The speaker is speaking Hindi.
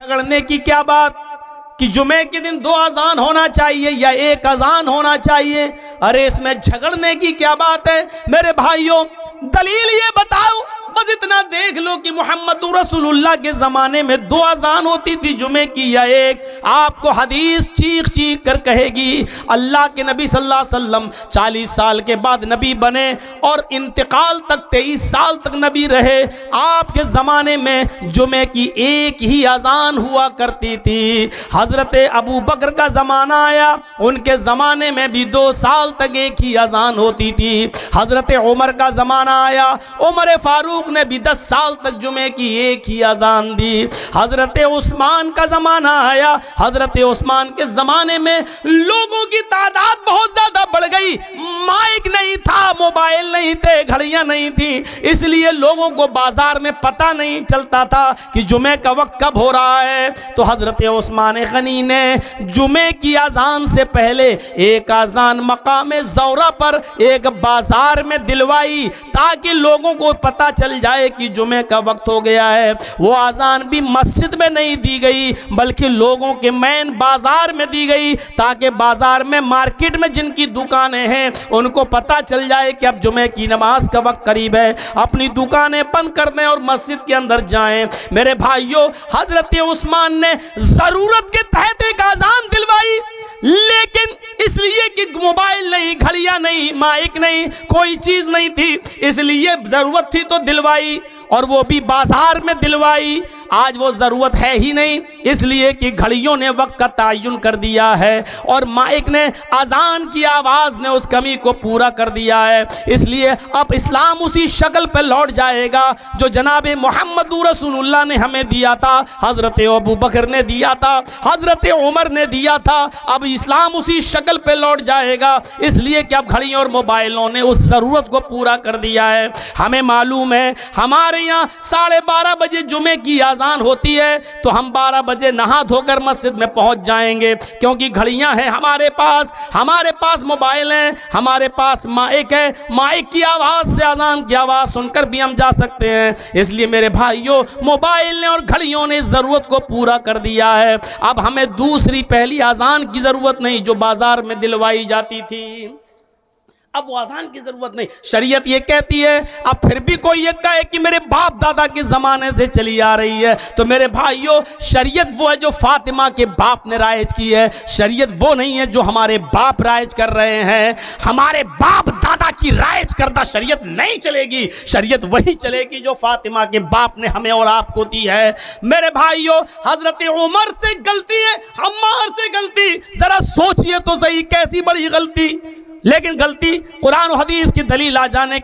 झगड़ने की क्या बात कि जुमे के दिन 2 अजान होना चाहिए या 1 अजान होना चाहिए। अरे इसमें झगड़ने की क्या बात है मेरे भाइयों। दलील ये बताओ, बस इतना देख लो कि मोहम्मद रसूलुल्लाह के ज़माने में 2 अजान होती थी जुमे की या 1। आपको हदीस चीख चीख कर कहेगी अल्लाह के नबी सल्लल्लाहु अलैहि वसल्लम 40 साल के बाद नबी बने और इंतकाल तक 23 साल तक नबी रहे। आपके ज़माने में जुमे की 1 ही अजान हुआ करती थी। हज़रत अबू बकर का ज़माना आया, उनके ज़माने में भी 2 साल तक 1 ही अजान होती थी। हज़रत उमर का ज़माना आया, उमर फारूक ने भी 10 साल तक जुमे की 1 ही अजान दी। हज़रत उस्मान का ज़माना आया, हज़रत उस्मान के ज़माने में लोगों की तादाद बहुत ज़्यादा बढ़ गई। माइक नहीं था, मोबाइल नहीं थे, घड़ियां नहीं थी, इसलिए लोगों को बाजार में पता नहीं चलता था कि जुमे का वक्त कब हो रहा है। तो हज़रत उस्मान गनी ने जुमे की अजान से पहले 1 अजान मकाम ज़ौरा पर एक बाजार में दिलवाई ताकि लोगों को पता चल जाए कि जुमे का वक्त हो गया है। वो अजान भी मस्जिद में नहीं दी गई बल्कि लोगों के मेन बाजार में दी गई ताकि बाजार में मार्केट में जिनकी दुकानें हैं उनको पता चल जाए कि अब जुमे की नमाज का वक्त करीब है, अपनी दुकानें बंद कर दें और मस्जिद के अंदर जाएं। मेरे भाइयों, हजरत उस्मान ने जरूरत के तहत एक अजान दिलवाई, लेकिन इसलिए कि मोबाइल नहीं, घड़ियां नहीं, माइक नहीं, कोई चीज नहीं थी, इसलिए जरूरत थी तो दिलवाई और वो भी बाजार में दिलवाई। आज वो ज़रूरत है ही नहीं, इसलिए कि घड़ियों ने वक्त का तयन कर दिया है और माइक ने अजान की आवाज़ ने उस कमी को पूरा कर दिया है। इसलिए अब इस्लाम उसी शक्ल पर लौट जाएगा जो जनाब मोहम्मद रसूलुल्लाह ने हमें दिया था, हज़रत अबू बकर ने दिया था, हज़रत उमर ने दिया था। अब इस्लाम उसी शक्ल पर लौट जाएगा, इसलिए कि अब घड़ियों और मोबाइलों ने उस ज़रूरत को पूरा कर दिया है। हमें मालूम है हमारे यहाँ 12:30 बजे जुमे की अजान होती है तो हम 12 बजे नहा धोकर मस्जिद में पहुंच जाएंगे, क्योंकि घड़ियां हैं हमारे पास मोबाइल है, हमारे पास माइक है, माइक की आवाज़ से अजान की आवाज़ सुनकर भी हम जा सकते हैं। इसलिए मेरे भाइयों, मोबाइल ने और घड़ियों ने ज़रूरत को पूरा कर दिया है। अब हमें दूसरी पहली अजान की ज़रूरत नहीं जो बाजार में दिलवाई जाती थी, अब वो अजान की जरूरत नहीं। शरीयत ये कहती है, अब फिर भी कोई ये कहे कि मेरे बाप दादा के जमाने से चली आ रही है, तो मेरे भाइयों शरीयत वो है जो फातिमा के बाप ने राइज की है, शरीयत वो नहीं है जो हमारे बाप राइज कर रहे हैं। हमारे बाप दादा की राइज करदा शरीयत नहीं चलेगी, शरीयत वही चलेगी जो फातिमा के बाप ने हमें और आपको दी है। मेरे भाइयों, हजरत उमर से गलती है, अम्मार से गलती, जरा सोचिए तो सही कैसी बड़ी गलती, लेकिन गलती कुरान और हदीस की दलील आ जाने